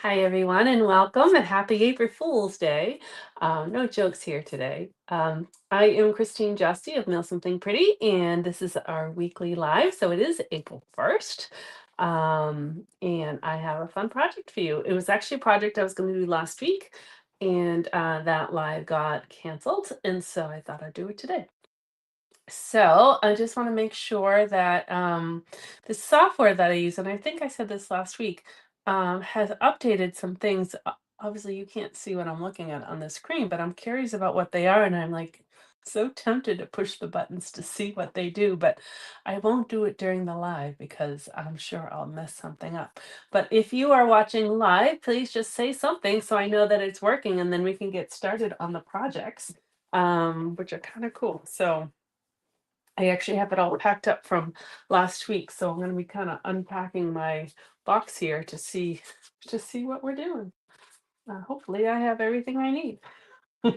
Hi, everyone, and welcome and happy April Fool's Day. No jokes here today. I am Christine Justy of Mail Something Pretty, and this is our weekly live. So it is April 1st. And I have a fun project for you. It was actually a project I was going to do last week, and that live got canceled. And so I thought I'd do it today. So I just want to make sure that the software that I use, and I think I said this last week, has updated some things. Obviously, you can't see what I'm looking at on the screen, but I'm curious about what they are, and I'm like so tempted to push the buttons to see what they do, but I won't do it during the live because I'm sure I'll mess something up. But if you are watching live, please just say something so I know that it's working, and then we can get started on the projects, which are kind of cool. So. I actually have it all packed up from last week, so I'm going to be kind of unpacking my box here to see what we're doing. Hopefully, I have everything I need. All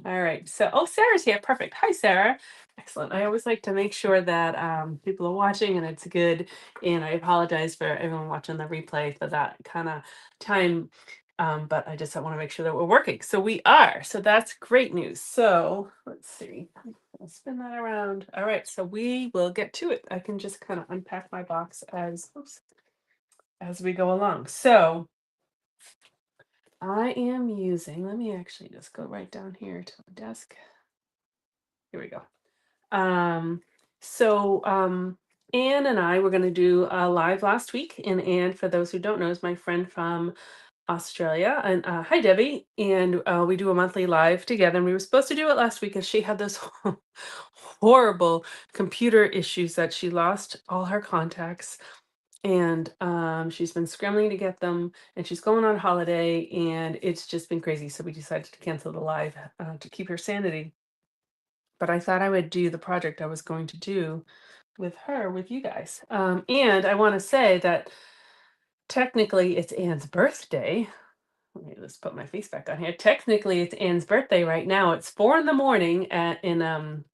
right. So, oh, Sarah's here. Perfect. Hi, Sarah. Excellent. I always like to make sure that people are watching and it's good. And I apologize for everyone watching the replay for that kind of time. But I just want to make sure that we're working. So we are. So that's great news. So let's see. I'll spin that around. All right. So we will get to it. I can just kind of unpack my box as we go along. So I am using, let me actually just go right down here to the desk. Here we go. Um, so Anne and I were going to do a live last week, and Anne, for those who don't know, is my friend from Australia. And hi, Debbie. And we do a monthly live together. And we were supposed to do it last week, and she had this horrible computer issues that she lost all her contacts. And she's been scrambling to get them, and she's going on holiday, and it's just been crazy. So we decided to cancel the live to keep her sanity. But I thought I would do the project I was going to do with her, with you guys. And I want to say that technically it's Anne's birthday. Let me just put my face back on here. Technically, it's Anne's birthday right now. It's 4 in the morning in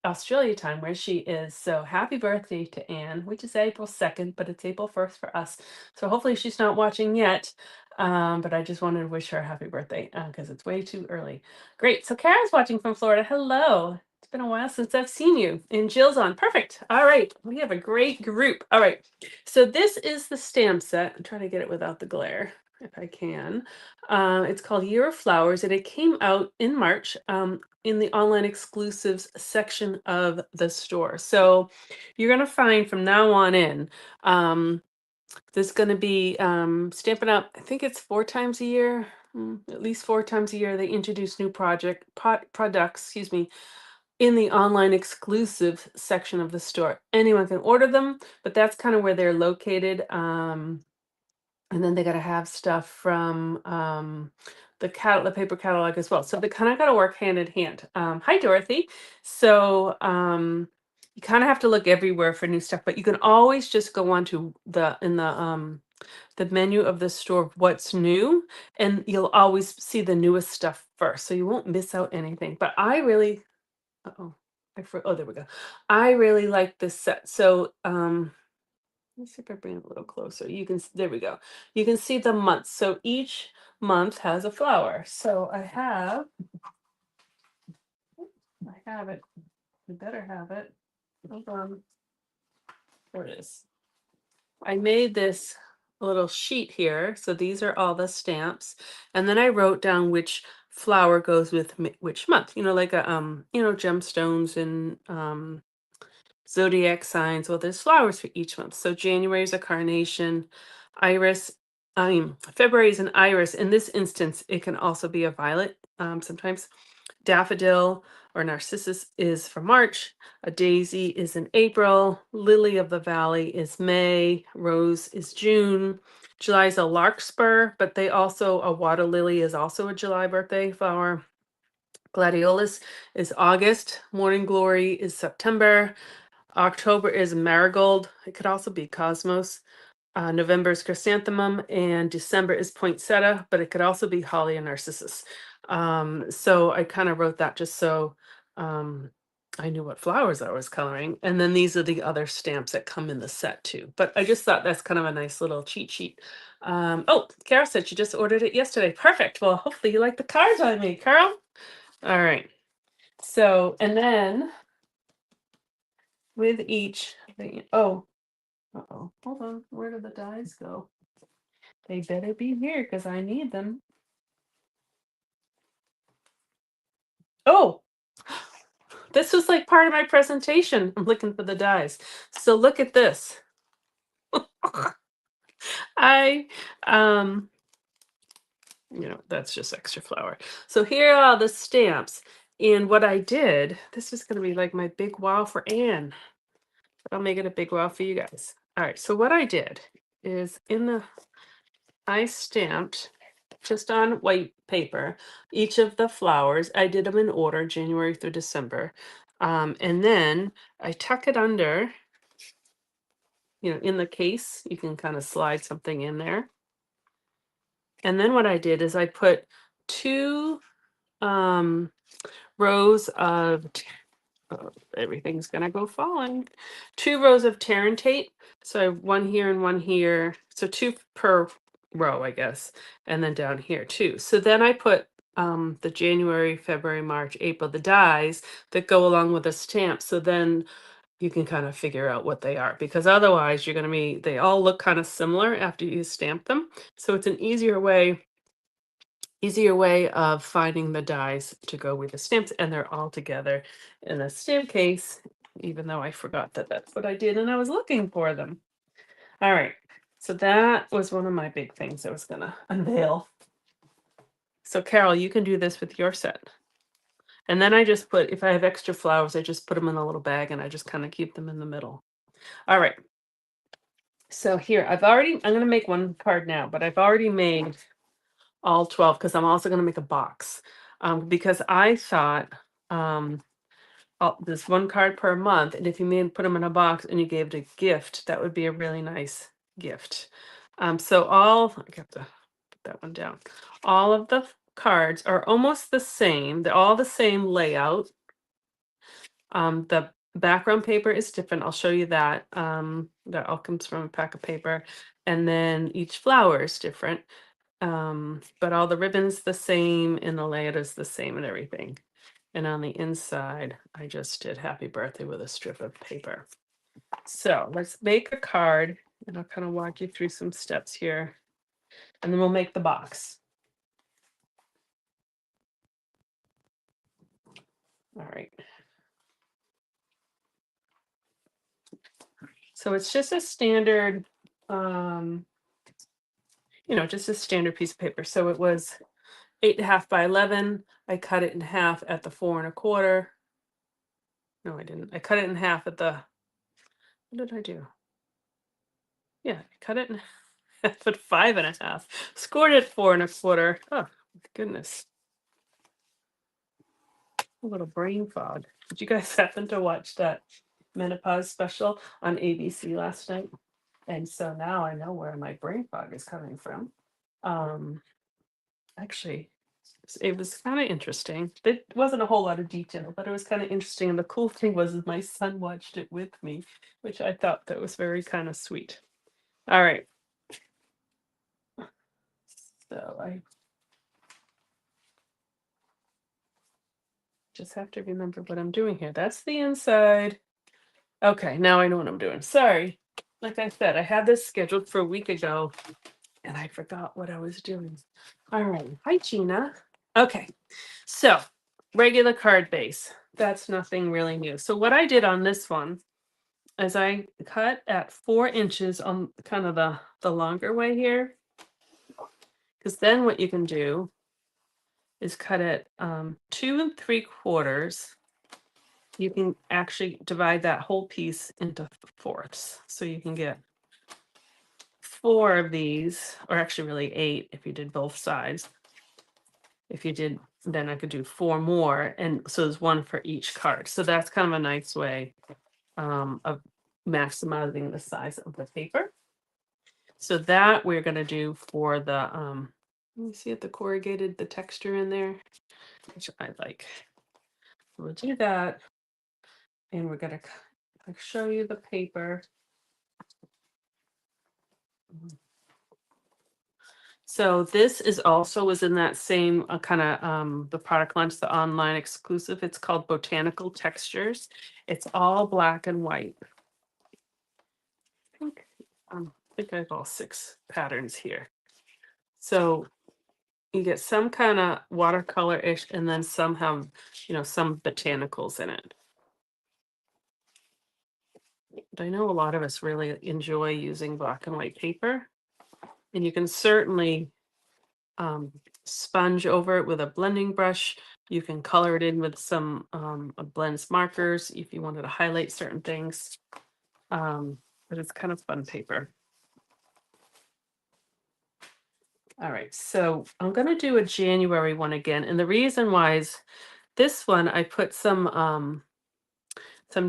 Australia time where she is. So happy birthday to Anne, which is April 2nd, but it's April 1st for us. So hopefully she's not watching yet. But I just wanted to wish her a happy birthday because it's way too early. Great. So Kara's watching from Florida. Hello. It's been a while since I've seen you. And Jill's on. Perfect. All right. We have a great group. All right. So this is the stamp set. I'm trying to get it without the glare if I can. It's called Year of Flowers, and it came out in March. In the online exclusives section of the store. So you're going to find from now on in, there's going to be Stampin' Up. I think it's 4 times a year, at least 4 times a year. They introduce new products, excuse me, in the online exclusive section of the store. Anyone can order them, but that's kind of where they're located. And then they got to have stuff from the paper catalog as well. So they kind of got to work hand in hand. Hi, Dorothy. So you kind of have to look everywhere for new stuff, but you can always just go on to the menu of the store of what's new, and you'll always see the newest stuff first, so you won't miss out anything. But I really, oh, there we go. I really like this set. So let's see if I bring it a little closer. You can, there we go. You can see the months. So each month has a flower. So I have it. We better have it. Hold on. There it is. I made this little sheet here. So these are all the stamps. And then I wrote down which flower goes with which month, like gemstones and zodiac signs. Well, there's flowers for each month. So January is a carnation, iris. I mean, February is an iris. In this instance, it can also be a violet. Sometimes daffodil or narcissus is for March. A daisy is in April. Lily of the valley is May. Rose is June. July is a larkspur, but a water lily is also a July birthday flower. Gladiolus is August. Morning glory is September. October is marigold. It could also be cosmos. November is chrysanthemum, and December is poinsettia, but it could also be holly and narcissus. So I kind of wrote that just so I knew what flowers I was coloring. And then these are the other stamps that come in the set too. But I just thought that's kind of a nice little cheat sheet. Oh, Carol said she just ordered it yesterday. Perfect. Well, hopefully you like the cards I made, Carol. All right. So, and then with each thing, oh, uh-oh, hold on. Where did the dies go? They better be here because I need them. Oh, this was like part of my presentation. I'm looking for the dies. So look at this. I that's just extra flour. So here are all the stamps. And what I did, this is going to be like my big wow for Anne, but I'll make it a big wow for you guys. All right. So what I did is I stamped just on white paper each of the flowers. I did them in order, January through December. And then I tuck it under, in the case. You can kind of slide something in there. And then what I did is I put two rows of everything's gonna go falling. 2 rows of tear and tape. So I have one here and one here. So two per row, I guess. And then down here too. So then I put the January, February, March, April, the dies that go along with the stamp. So then you can kind of figure out what they are, because otherwise they all look kind of similar after you stamp them. So it's an easier way of finding the dies to go with the stamps, and they're all together in a stamp case, even though I forgot that that's what I did and I was looking for them. All right, so that was one of my big things I was gonna unveil. So Carol, you can do this with your set. And then I just put, if I have extra flowers, I just put them in a little bag and I just kind of keep them in the middle. All right. So here, I'm gonna make one card now, but I've already made all 12 because I'm also going to make a box, because I thought, this one card per month, and if you put them in a box and you gave it a gift, that would be a really nice gift. So I have to put that one down. All of the cards are almost the same. They're all the same layout. The background paper is different. I'll show you that. That all comes from a pack of paper, and then each flower is different. But all the ribbons the same and the layout is the same and everything. And on the inside, I just did happy birthday with a strip of paper. So let's make a card, and I'll kind of walk you through some steps here, and then we'll make the box. All right. So it's just a standard, just a standard piece of paper. So it was 8.5 by 11. I cut it in half at the 4 1/4. No, I didn't. I cut it in half at the, what did I do? Yeah, I cut it in half at 5.5. Scored it 4 1/4. Oh, my goodness. A little brain fog. Did you guys happen to watch that menopause special on ABC last night? And so now I know where my brain fog is coming from. Actually, it was kind of interesting. It wasn't a whole lot of detail, but it was kind of interesting. And the cool thing was my son watched it with me, which I thought that was very kind of sweet. All right. So I just have to remember what I'm doing here. That's the inside. Okay, now I know what I'm doing. Sorry. Like I said, I had this scheduled for a week ago and I forgot what I was doing. All right. Hi, Gina. Okay. So, regular card base. That's nothing really new. So, what I did on this one is I cut at 4 inches on kind of the longer way here. Because then what you can do is cut it 2 3/4. You can actually divide that whole piece into fourths. So you can get 4 of these, or actually really 8 if you did both sides. If you did, then I could do 4 more. And so there's one for each card. So that's kind of a nice way of maximizing the size of the paper. So that we're going to do for the, let me see if the texture in there, which I like. We'll do that. and we're gonna show you the paper. So this is also was in that same kind of the product launch, the online exclusive. It's called Botanical Textures. It's all black and white. think I think I have all 6 patterns here. So you get some kind of watercolor-ish, and then some have, some botanicals in it. But I know a lot of us really enjoy using black and white paper, and you can certainly sponge over it with a blending brush. You can color it in with some blends markers if you wanted to highlight certain things. But it's kind of fun paper. All right, so I'm going to do a January one again. And the reason why is this one, I put some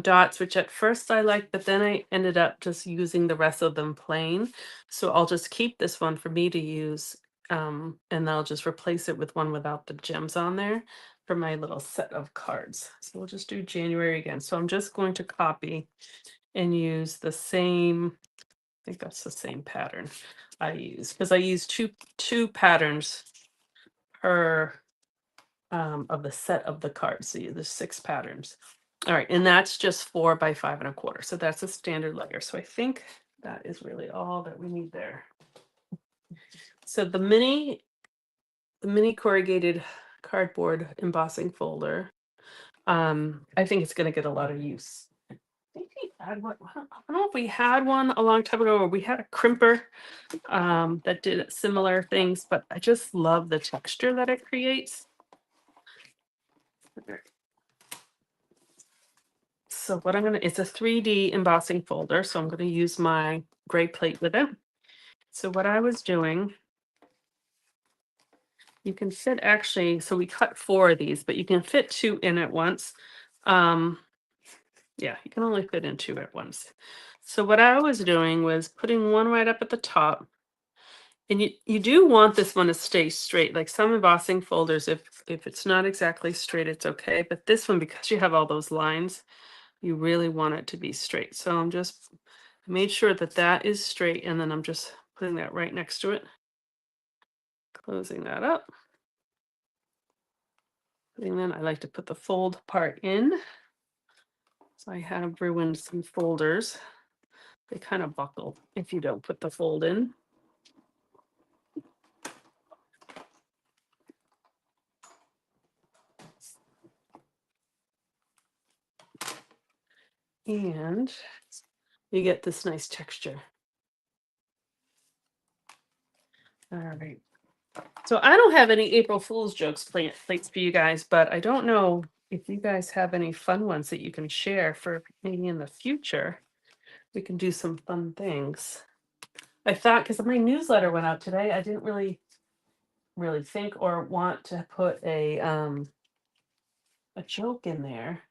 dots, which at first I liked, but then I ended up just using the rest of them plain. So I'll just keep this one for me to use, and I'll just replace it with one without the gems on there for my little set of cards. So we'll just do January again. So I'm just going to copy and use the same, I think that's the same pattern I use, because I use two patterns per of the set of the cards. So there's 6 patterns. All right, and that's just 4 by 5 1/4. So that's a standard layer. So I think that is really all that we need there. So the mini corrugated cardboard embossing folder, I think it's going to get a lot of use. I think we had one. I don't know if we had one a long time ago, or we had a crimper that did similar things, but I just love the texture that it creates. So what I'm gonna, it's a 3D embossing folder, so I'm gonna use my gray plate with it. So what I was doing, you can fit actually, so we cut 4 of these, but you can fit 2 in at once. Um, yeah, you can only fit in 2 at once. So what I was doing was putting one right up at the top. And you do want this one to stay straight. Like some embossing folders, if it's not exactly straight, it's okay. But this one, because you have all those lines, you really want it to be straight. So I'm just made sure that that is straight, and then I'm just putting that right next to it, closing that up. And then I like to put the fold part in. So I have ruined some folders. They kind of buckle if you don't put the fold in. And you get this nice texture. All right. So I don't have any April Fool's jokes plates for you guys, but I don't know if you guys have any fun ones that you can share for maybe in the future. We can do some fun things. I thought, because my newsletter went out today, I didn't really think or want to put a joke in there.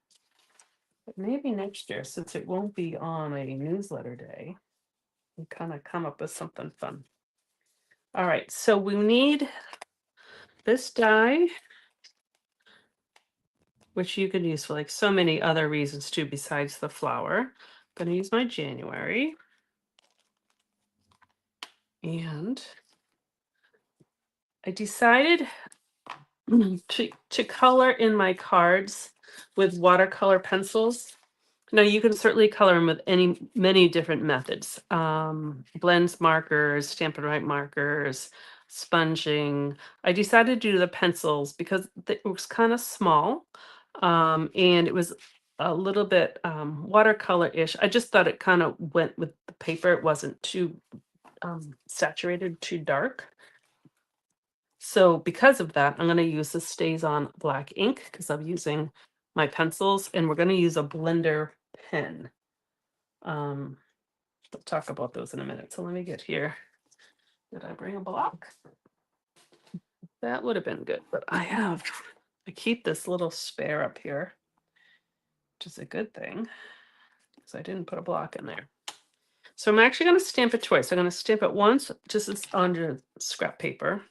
But maybe next year, since it won't be on a newsletter day, we kind of come up with something fun. All right, so we need this die, which you can use for like so many other reasons too, besides the flower. I'm going to use my January. And I decided to color in my cards with watercolor pencils. Now you can certainly color them with many different methods. Blends markers, Stampin' Write markers, sponging. I decided to do the pencils because it was kind of small, and it was a little bit watercolor-ish. I just thought it kind of went with the paper. It wasn't too saturated, too dark. So because of that, I'm going to use the Stays On black ink because I'm using my pencils, and we're going to use a blender pen. We'll talk about those in a minute. So let me get here. Did I bring a block? That would have been good, but I keep this little spare up here, which is a good thing because I didn't put a block in there. So I'm actually going to stamp it twice. I'm going to stamp it once just as on scrap paper.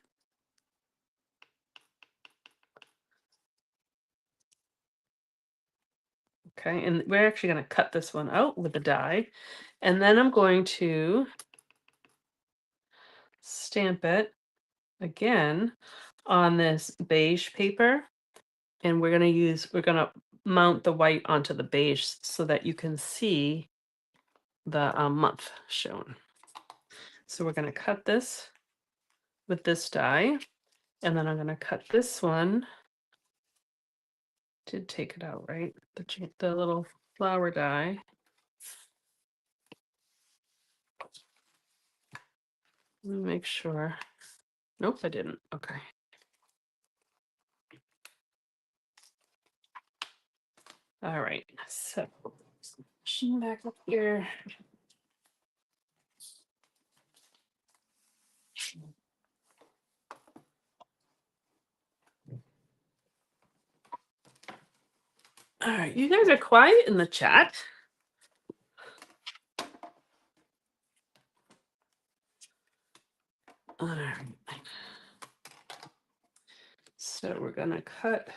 Okay, and we're actually going to cut this one out with the die. And then I'm going to stamp it again on this beige paper. And we're going to mount the white onto the beige so that you can see the month shown. So we're going to cut this with this die. And then I'm going to cut this one. Did take it out, right? The little flower die. Let me make sure. Nope, I didn't. Okay. All right. So, machine back up here. All right. You guys are quiet in the chat. All right. So we're gonna cut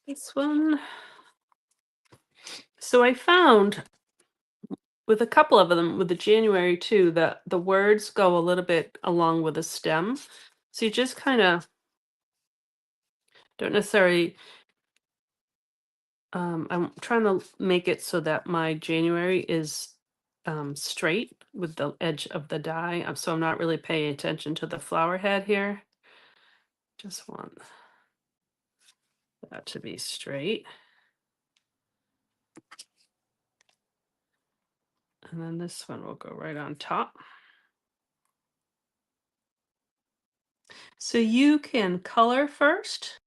this one. So I found with a couple of them, with the January too, that the words go a little bit along with the stem. So you just kind of don't necessarily. I'm trying to make it so that my January is straight with the edge of the die. So I'm not really paying attention to the flower head here. Just want that to be straight. And then this one will go right on top. So you can color first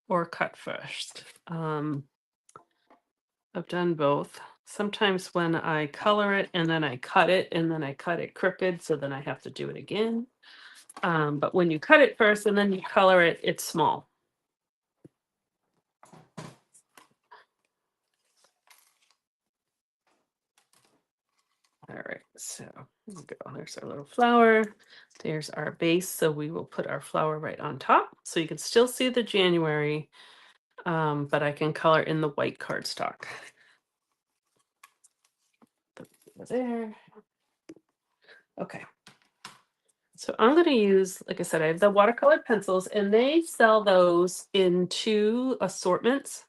or cut first. I've done both. Sometimes when I color it and then I cut it and then I cut it crooked, so then I have to do it again. But when you cut it first and then you color it, it's small. All right, so there we go. There's our little flower. There's our base. So we will put our flower right on top. So you can still see the January, but I can color in the white cardstock. Put it over there. Okay. So I'm going to use, like I said, I have the watercolor pencils, and they sell those in two assortments.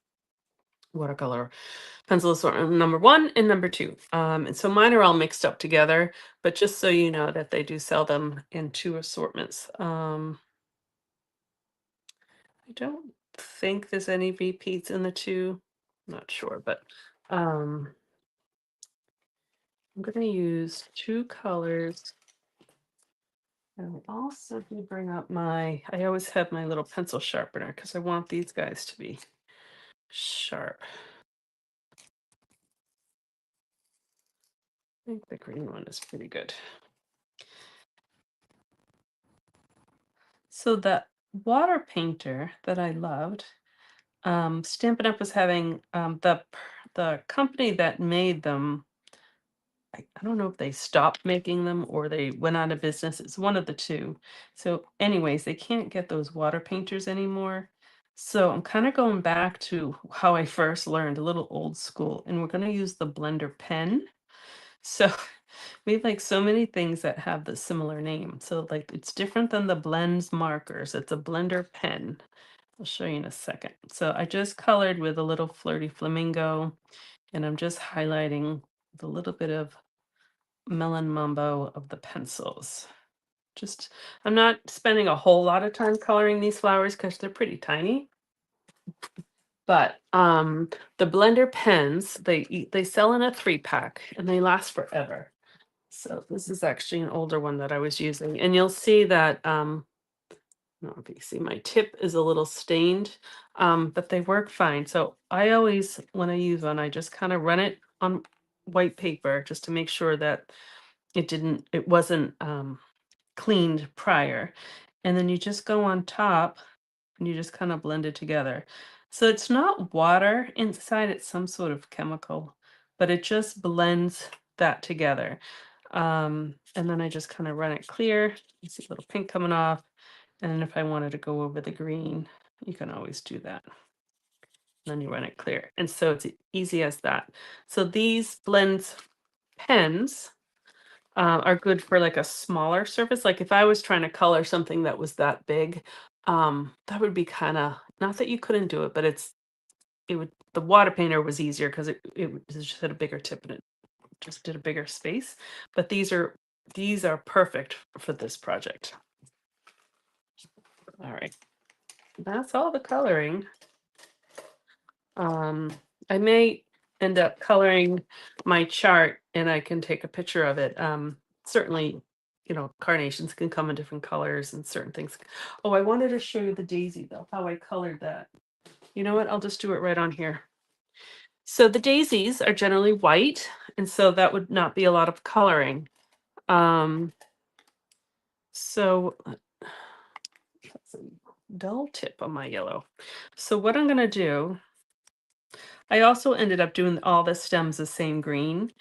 Watercolor pencil assortment number 1 and number 2. And so mine are all mixed up together, but just so you know that they do sell them in two assortments. I don't think there's any repeats in the two. Not sure, but I'm going to use two colors. And also let me bring up I always have my little pencil sharpener because I want these guys to be sharp. I think the green one is pretty good. So the water painter that I loved, Stampin' Up! Was having the company that made them. I don't know if they stopped making them or they went out of business. It's one of the two. So, anyways, they can't get those water painters anymore. So I'm kind of going back to how I first learned, a little old school, and we're going to use the blender pen. So we have like so many things that have the similar name. So like it's different than the blends markers. It's a blender pen. I'll show you in a second. So I just colored with a little flirty flamingo, and I'm just highlighting with a little bit of melon mambo of the pencils. Just, I'm not spending a whole lot of time coloring these flowers because they're pretty tiny. But the blender pens, they sell in a 3-pack and they last forever. So this is actually an older one that I was using, and you'll see that I don't know if you can see my tip is a little stained, but they work fine. So I always, when I use one, I just kind of run it on white paper just to make sure that it wasn't cleaned prior. And then you just go on top and you just kind of blend it together. So it's not water inside, it's some sort of chemical, but it just blends that together. And then I just kind of run it clear. You see a little pink coming off. And then if I wanted to go over the green, you can always do that. then you run it clear. And so it's easy as that. So these blends pens are good for like a smaller surface. Like if I was trying to color something that was that big, that would be kind of, not that you couldn't do it, but it would, the water painter was easier because just had a bigger tip and it just did a bigger space. But these are perfect for this project. All right, that's all the coloring. Um, I may end up coloring my chart and I can take a picture of it. Certainly, carnations can come in different colors and certain things. Oh, I wanted to show you the daisy though, how I colored that. You know what? I'll just do it right on here. So the daisies are generally white, and so that would not be a lot of coloring. So that's a dull tip on my yellow. So what I'm gonna do, I also ended up doing all the stems the same green.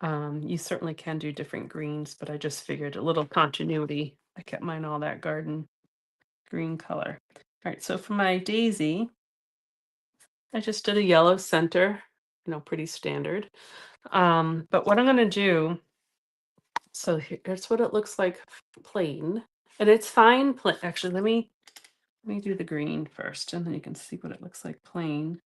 You certainly can do different greens, but I just figured a little continuity. I kept mine all that garden green color. All right, so for my daisy, I just did a yellow center, pretty standard. But what I'm gonna do, so here's what it looks like plain. And it's fine. Actually, let me do the green first, and then you can see what it looks like plain.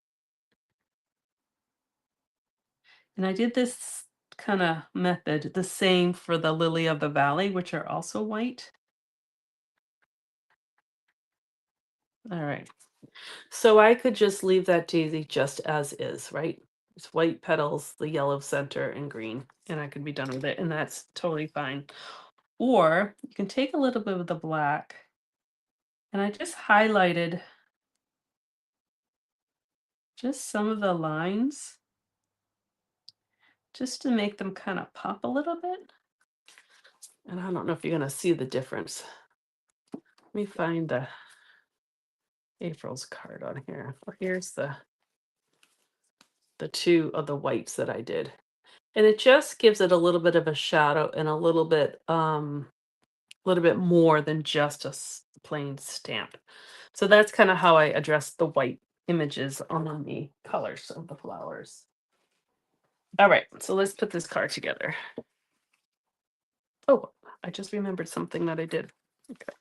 And I did this kind of method the same for the lily of the valley, which are also white. All right. So I could just leave that daisy just as is, right? It's white petals, the yellow center, and green, and I could be done with it, and that's totally fine. Or you can take a little bit of the black, and I just highlighted just some of the lines just to make them kind of pop a little bit. And I don't know if you're going to see the difference. Let me find the April's card on here. Oh, here's the two of the whites that I did. And it just gives it a little bit of a shadow and a little bit more than just a plain stamp. So that's kind of how I address the white images on the colors of the flowers. All right, so let's put this card together. Oh, I just remembered something that I did. Okay.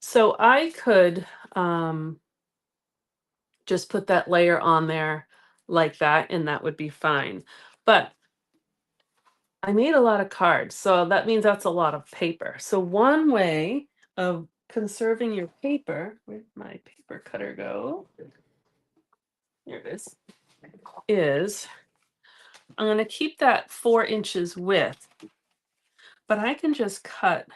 So I could just put that layer on there like that, and that would be fine. But I made a lot of cards, so that means that's a lot of paper. So one way of conserving your paper, where'd my paper cutter go? Here it is I'm going to keep that 4 inches width, but I can just cut.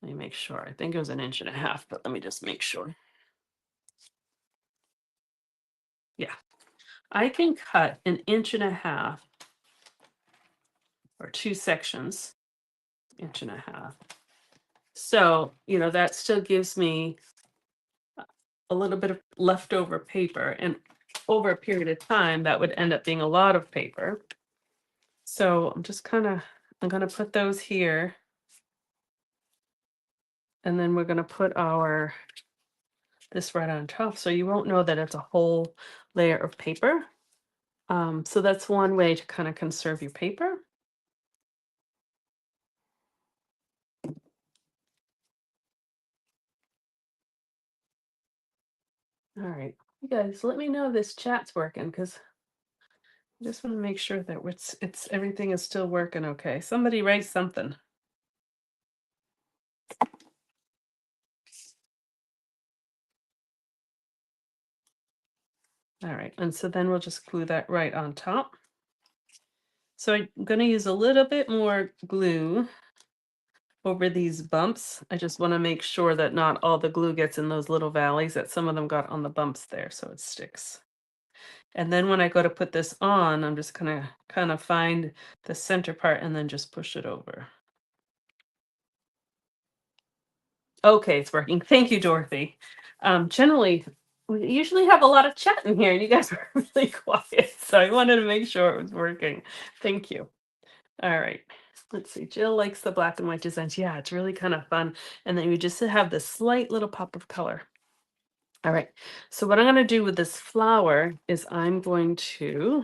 Let me make sure. I think it was 1.5 inches, but let me just make sure. Yeah, I can cut 1.5 inches or 2 sections, 1.5 inches. So, that still gives me a little bit of leftover paper, and over a period of time, that would end up being a lot of paper. So I'm gonna put those here, and then we're gonna put this right on top, so you won't know that it's a whole layer of paper. So that's one way to kind of conserve your paper. All right, you guys, let me know if this chat's working, because I just want to make sure that it's everything is still working okay. Somebody write something. All right, and so then we'll just glue that right on top. So I'm going to use a little bit more glue over these bumps. I just want to make sure that not all the glue gets in those little valleys, that some of them got on the bumps there, so it sticks. And then when I go to put this on, I'm just gonna kind of find the center part and then just push it over. Okay, it's working. Thank you, Dorothy. Generally, we usually have a lot of chat in here, and you guys are really quiet, so I wanted to make sure it was working. Thank you. All right. Let's see, Jill likes the black and white designs. Yeah, it's really kind of fun. And then you just have this slight little pop of color. All right. So what I'm going to do with this flower is I'm going to,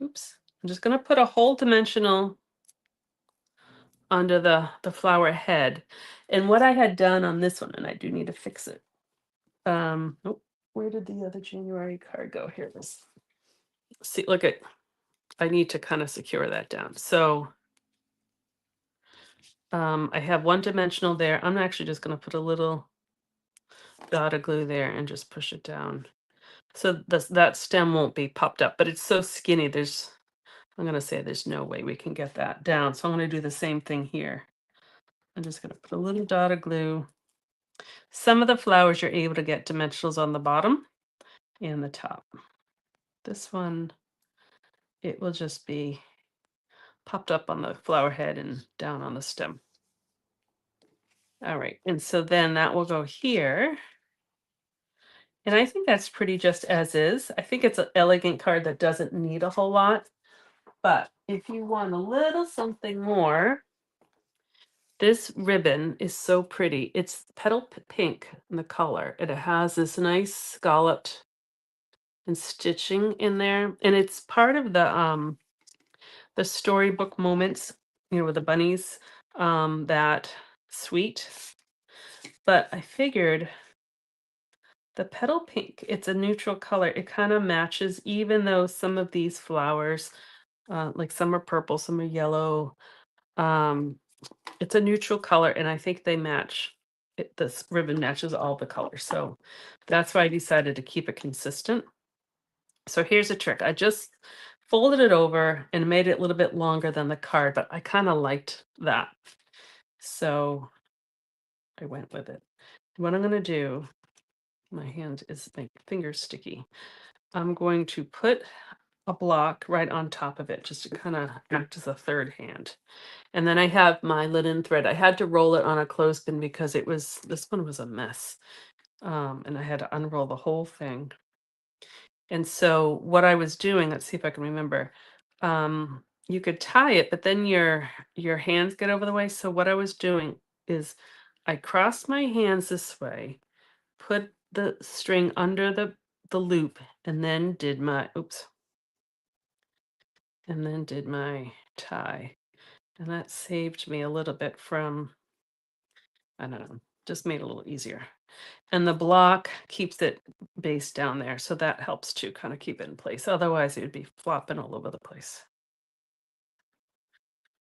oops, I'm just going to put a whole dimensional under the flower head. And what I had done on this one, and I do need to fix it. Oh, where did the other January card go? Here it is. See, look at, I need to kind of secure that down. So I have one dimensional there. I'm actually just going to put a little dot of glue there and just push it down. So that stem won't be popped up, but it's so skinny. I'm going to say there's no way we can get that down. So I'm going to do the same thing here. I'm just going to put a little dot of glue. Some of the flowers you're able to get dimensionals on the bottom and the top. This one, it will just be popped up on the flower head and down on the stem. All right, and so then that will go here. And I think that's pretty just as is. I think it's an elegant card that doesn't need a whole lot. But if you want a little something more, this ribbon is so pretty. It's pink in the color, and it has this nice scalloped and stitching in there. And it's part of the storybook moments, with the bunnies, that sweet. But I figured the petal pink, it's a neutral color. It kind of matches, even though some of these flowers, like some are purple, some are yellow. Um, it's a neutral color, and I think they match. This ribbon matches all the colors. So that's why I decided to keep it consistent. So here's a trick. I just folded it over and made it a little bit longer than the card, but I kind of liked that. So I went with it. What I'm going to do, my hand is, my finger's sticky. I'm going to put a block right on top of it just to kind of act as a third hand. And then I have my linen thread. I had to roll it on a clothespin because this one was a mess. And I had to unroll the whole thing. And so what I was doing, let's see if I can remember. You could tie it, but then your hands get over the way. So what I was doing is I crossed my hands this way, put the string under the loop, and then did my and then did my tie. And that saved me a little bit from, I don't know, just made it a little easier. And the block keeps it based down there. So that helps to kind of keep it in place. Otherwise, it would be flopping all over the place.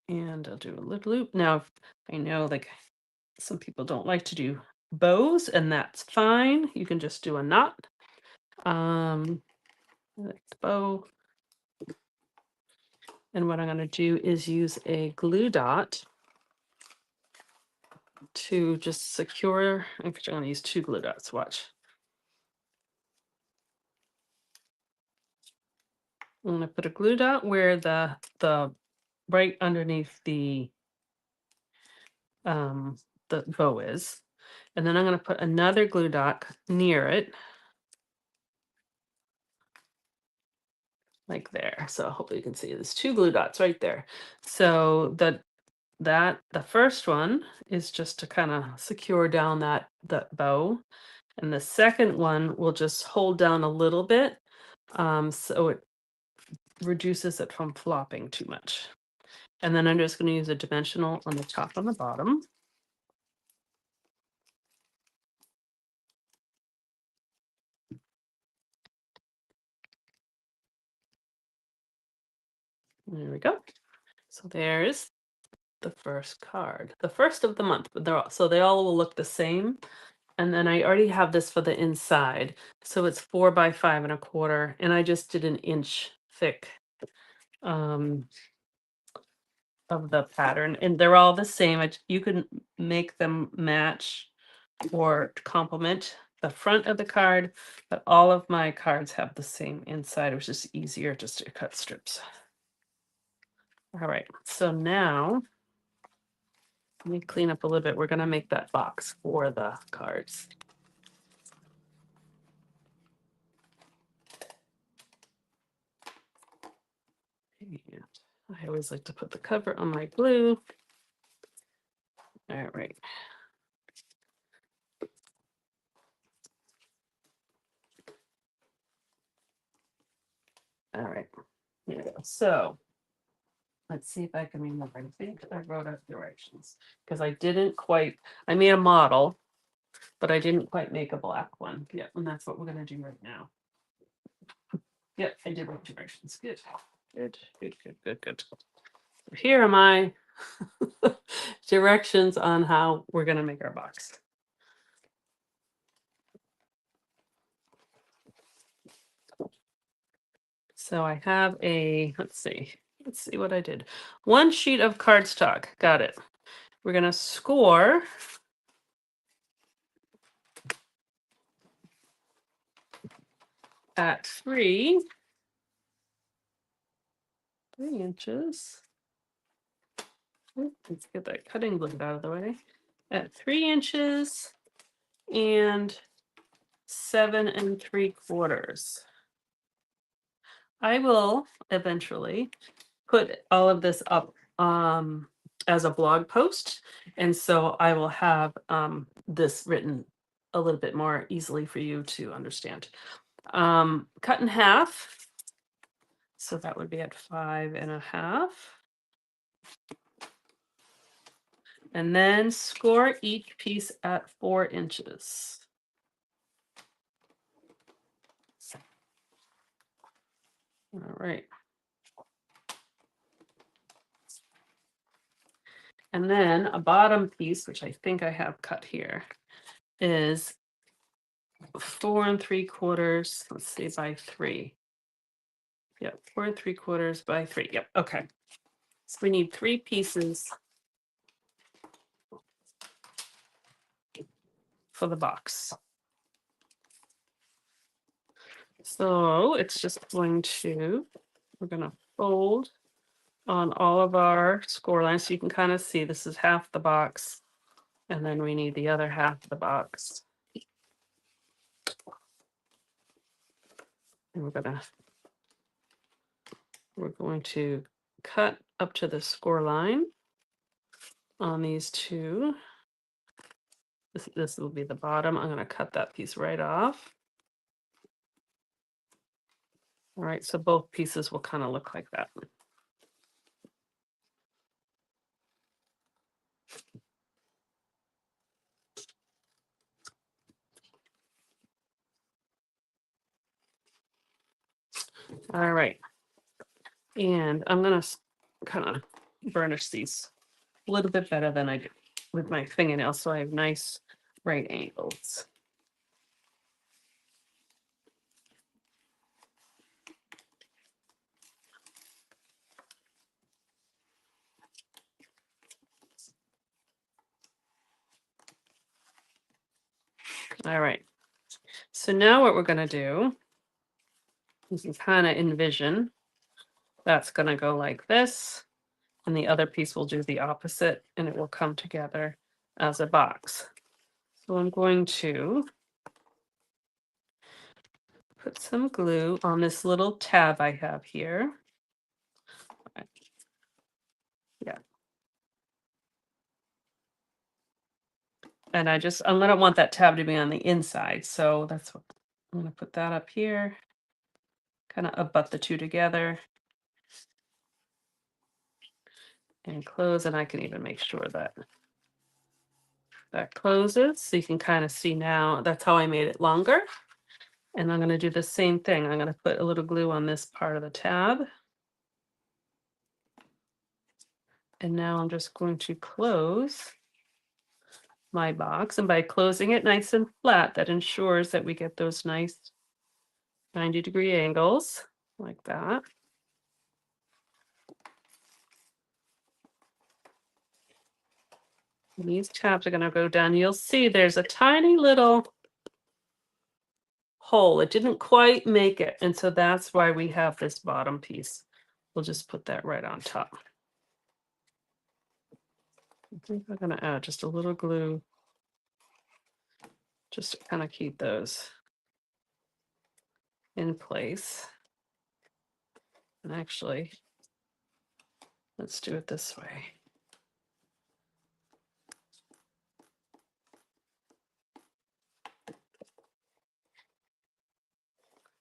And I'll do a little loop. Now, I know like some people don't like to do bows, and that's fine. You can just do a knot. Like the bow. And what I'm going to do is use a glue dot to just secure. Actually, I'm going to use 2 glue dots. Watch. I'm going to put a glue dot where the right underneath the bow is, and then I'm going to put another glue dot near it, like there. So hopefully you can see there's 2 glue dots right there. So the first one is just to kind of secure down that bow, and the second one will just hold down a little bit, so it reduces it from flopping too much. And then I'm just going to use a dimensional on the top and the bottom. There we go. So there's the first card, the first of the month, but they all will look the same. And then I already have this for the inside. So it's 4 by 5 1/4. And I just did an inch thick of the pattern, and they're all the same. You can make them match or complement the front of the card, but all of my cards have the same inside. It was just easier just to cut strips. All right, so now let me clean up a little bit. We're going to make that box for the cards. And I always like to put the cover on my glue. All right. All right. Here we go. So let's see if I can remember. I think I wrote out directions because I didn't quite, I made a model, but I didn't quite make a black one. Yep, and that's what we're gonna do right now. Yep, I did write directions. Good. Good, good, good, good, good. Here are my directions on how we're gonna make our box. So I have let's see what I did. One sheet of cardstock, got it. We're gonna score at 3 inches. Let's get that cutting blade out of the way. At 3 inches and 7 3/4. I will eventually put all of this up as a blog post, and so I will have this written a little bit more easily for you to understand. Cut in half, so that would be at 5 1/2. And then score each piece at 4 inches. All right. And then a bottom piece, which I think I have cut here, is 4 3/4. Let's see, by 3. Yep, 4 3/4 by 3. Yep, okay. So we need 3 pieces for the box. So it's just we're going to fold on all of our score lines. So you can kind of see this is half the box. And then we need the other half of the box. And we're going to cut up to the score line on these two. This will be the bottom. I'm going to cut that piece right off. All right, so both pieces will kind of look like that. All right. And I'm going to kind of burnish these a little bit better than I did with my fingernails, so I have nice right angles. All right. So now what we're going to do, you can kind of envision that's going to go like this, and the other piece will do the opposite, and it will come together as a box. So I'm going to put some glue on this little tab I have here. Yeah. And I don't want that tab to be on the inside, so that's what I'm going to put that up here. Kind of abut the two together and close, and I can even make sure that that closes, so you can kind of see now. That's how I made it longer. And I'm going to do the same thing. I'm going to put a little glue on this part of the tab. And now I'm just going to close my box. And by closing it nice and flat, that ensures that we get those nice 90-degree angles like that. And these tabs are going to go down. You'll see there's a tiny little hole. It didn't quite make it. And so that's why we have this bottom piece. We'll just put that right on top. I think I'm going to add just a little glue just to kind of keep those in place. And actually, Let's do it this way.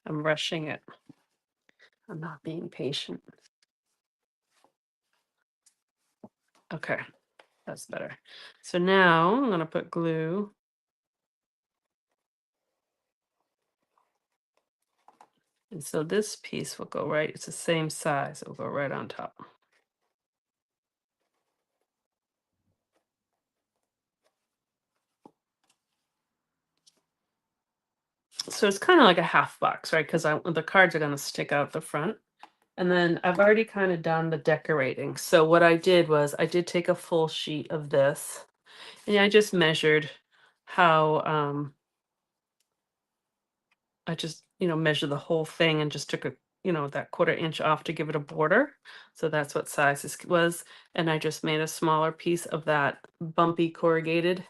I'm rushing it. I'm not being patient. Okay, that's better. So now I'm going to put glue. And so this piece will go right, it's the same size, it will go right on top. So it's kind of like a half box, right? Because the cards are going to stick out the front. And then I've already kind of done the decorating. So what I did was I did take a full sheet of this and I just measured how I just, measured the whole thing and just took that 1/4 inch off to give it a border. So that's what size this was. And I just made a smaller piece of that bumpy corrugated.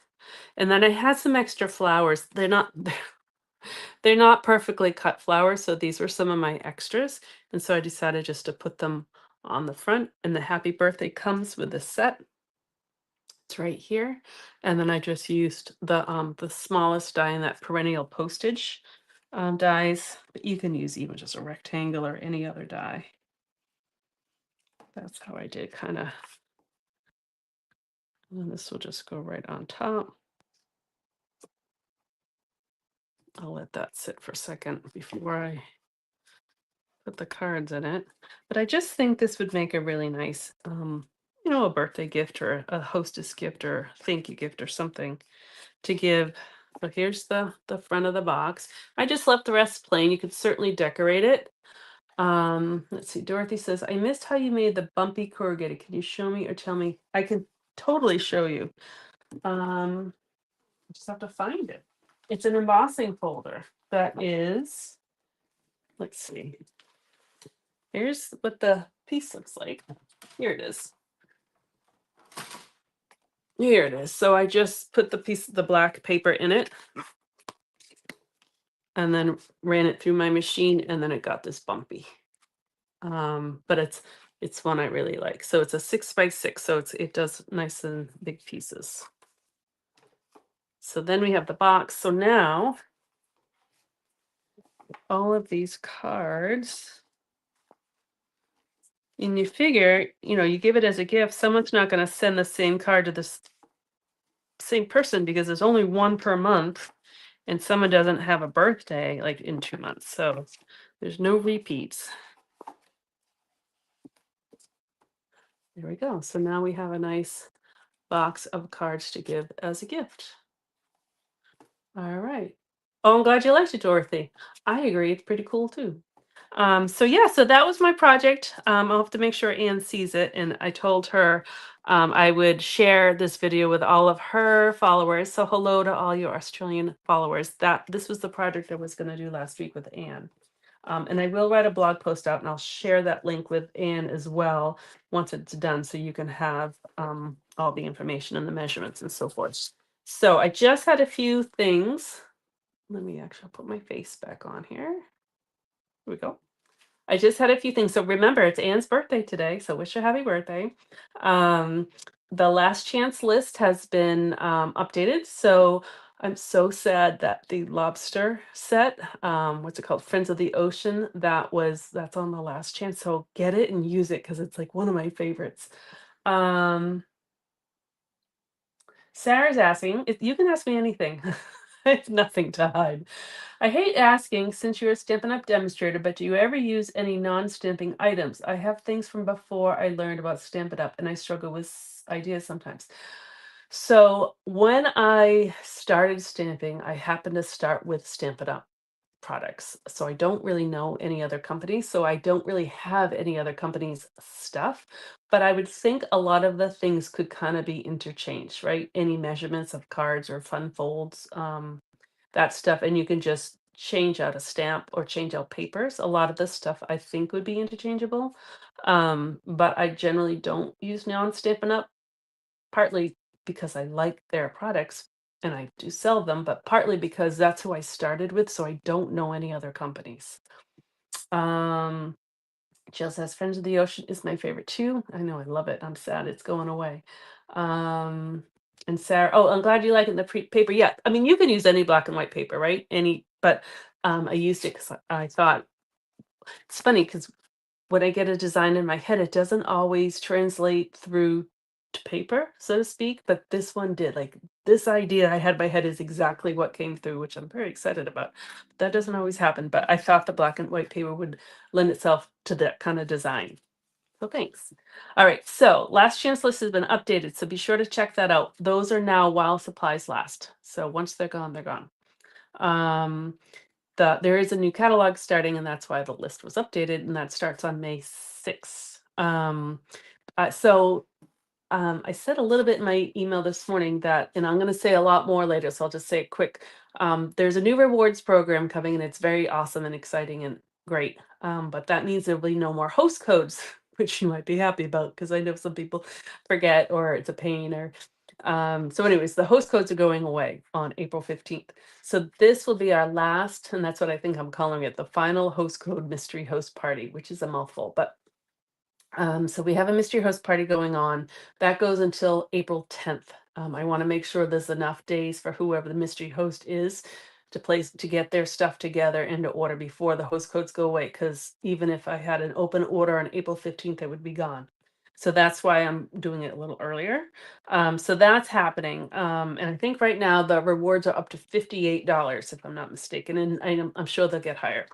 And then I had some extra flowers. They're not perfectly cut flowers, so these were some of my extras. And so I decided just to put them on the front. And the happy birthday comes with the set. It's right here. And then I just used the smallest die in that perennial postage dies. But you can use even just a rectangle or any other die. That's how I did kind of. And this will just go right on top. I'll let that sit for a second before I put the cards in it. But I just think this would make a really nice, a birthday gift or a hostess gift or thank you gift or something to give. So here's the front of the box. I just left the rest plain. You could certainly decorate it. Let's see. Dorothy says, I missed how you made the bumpy corrugated. Can you show me or tell me? I can totally show you. I just have to find it. It's an embossing folder that is, let's see. Here's what the piece looks like. Here it is. Here it is. So I just put the black paper in it and then ran it through my machine and then it got this bumpy. But it's one I really like. So it's a 6x6, so it does nice and big pieces. So then we have the box. So now all of these cards, and you figure, you give it as a gift, someone's not going to send the same card to the same person because there's only one per month and someone doesn't have a birthday like in 2 months. So there's no repeats. There we go. So now we have a nice box of cards to give as a gift. All right. Oh, I'm glad you liked it, Dorothy. I agree. It's pretty cool too. So yeah, so that was my project. I'll have to make sure Anne sees it. And I told her I would share this video with all of her followers. So hello to all your Australian followers. This was the project I was going to do last week with Anne. And I will write a blog post out and I'll share that link with Anne as well once it's done so you can have all the information and the measurements and so forth. So I just had a few things. Let me actually put my face back on here. Here we go. I just had a few things. So remember, it's Anne's birthday today, so wish her happy birthday. The last chance list has been updated. So I'm so sad that the lobster set, what's it called? Friends of the Ocean, that's on the last chance. So get it and use it because it's like one of my favorites. Sarah's asking, if you can ask me anything. I have nothing to hide. I hate asking since you're a Stampin' Up! Demonstrator, but do you ever use any non-stamping items? I have things from before I learned about Stampin' Up! And I struggle with ideas sometimes. So when I started stamping, I happened to start with Stampin' Up! Products. So I don't really know any other companies. So I don't really have any other companies' stuff. But I would think a lot of the things could kind of be interchanged, right? Any measurements of cards or fun folds, that stuff. And you can just change out a stamp or change out papers. A lot of this stuff I think would be interchangeable. But I generally don't use non-Stampin' Up! Partly because I like their products and I do sell them, but partly because that's who I started with, so I don't know any other companies. Um, Jill says, Friends of the Ocean is my favorite too. I know, I love it. I'm sad it's going away. Um, and Sarah, oh, I'm glad you like it in the paper. Yeah, I mean, you can use any black and white paper, right? But I used it because I thought it's funny because when I get a design in my head, it doesn't always translate through to paper, so to speak. But this one did. Like this idea I had in my head is exactly what came through, which I'm very excited about. That doesn't always happen, but I thought the black and white paper would lend itself to that kind of design. So thanks. All right, so last chance list has been updated, so be sure to check that out. Those are now while supplies last. So once they're gone, they're gone. Um, there is a new catalog starting, and that's why the list was updated, and that starts on May 6th. I said a little bit in my email this morning that, and I'm going to say a lot more later, so I'll just say it quick. There's a new rewards program coming, and it's very awesome and exciting and great. But that means there'll be no more host codes, which you might be happy about because I know some people forget or it's a pain or so anyways, the host codes are going away on April 15th. So this will be our last, and that's what I think I'm calling it, the final host code mystery host party, which is a mouthful, but so we have a mystery host party going on. That goes until April 10th. I want to make sure there's enough days for whoever the mystery host is to get their stuff together and to order before the host codes go away. Because even if I had an open order on April 15th, it would be gone. So that's why I'm doing it a little earlier. So that's happening. And I think right now the rewards are up to $58, if I'm not mistaken. And I'm sure they'll get higher.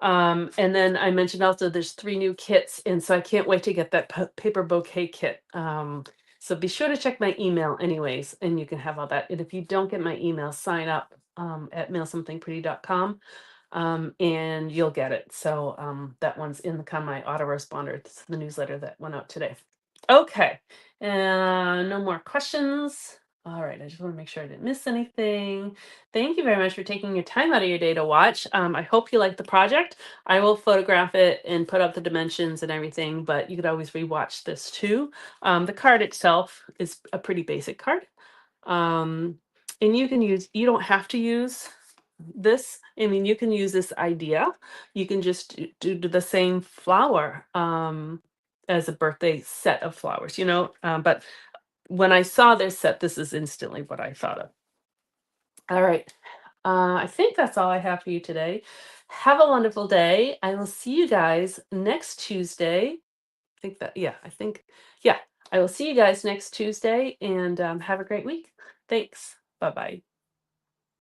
And then I mentioned also there's 3 new kits, and so I can't wait to get that paper bouquet kit. So be sure to check my email anyways, and you can have all that. And if you don't get my email, sign up at mailsomethingpretty.com, and you'll get it. So that one's in the kind of my autoresponder. It's the newsletter that went out today. Okay, no more questions. All right, I just want to make sure I didn't miss anything. Thank you very much for taking your time out of your day to watch. I hope you like the project. I will photograph it and put up the dimensions and everything, but you could always rewatch this too. The card itself is a pretty basic card. Um, and you don't have to use this. I mean, you can use this idea. You can just do the same flower as a birthday set of flowers, but when I saw this set, this is instantly what I thought of. All right. I think that's all I have for you today. Have a wonderful day. I will see you guys next Tuesday. Yeah, I will see you guys next Tuesday and have a great week. Thanks. Bye bye.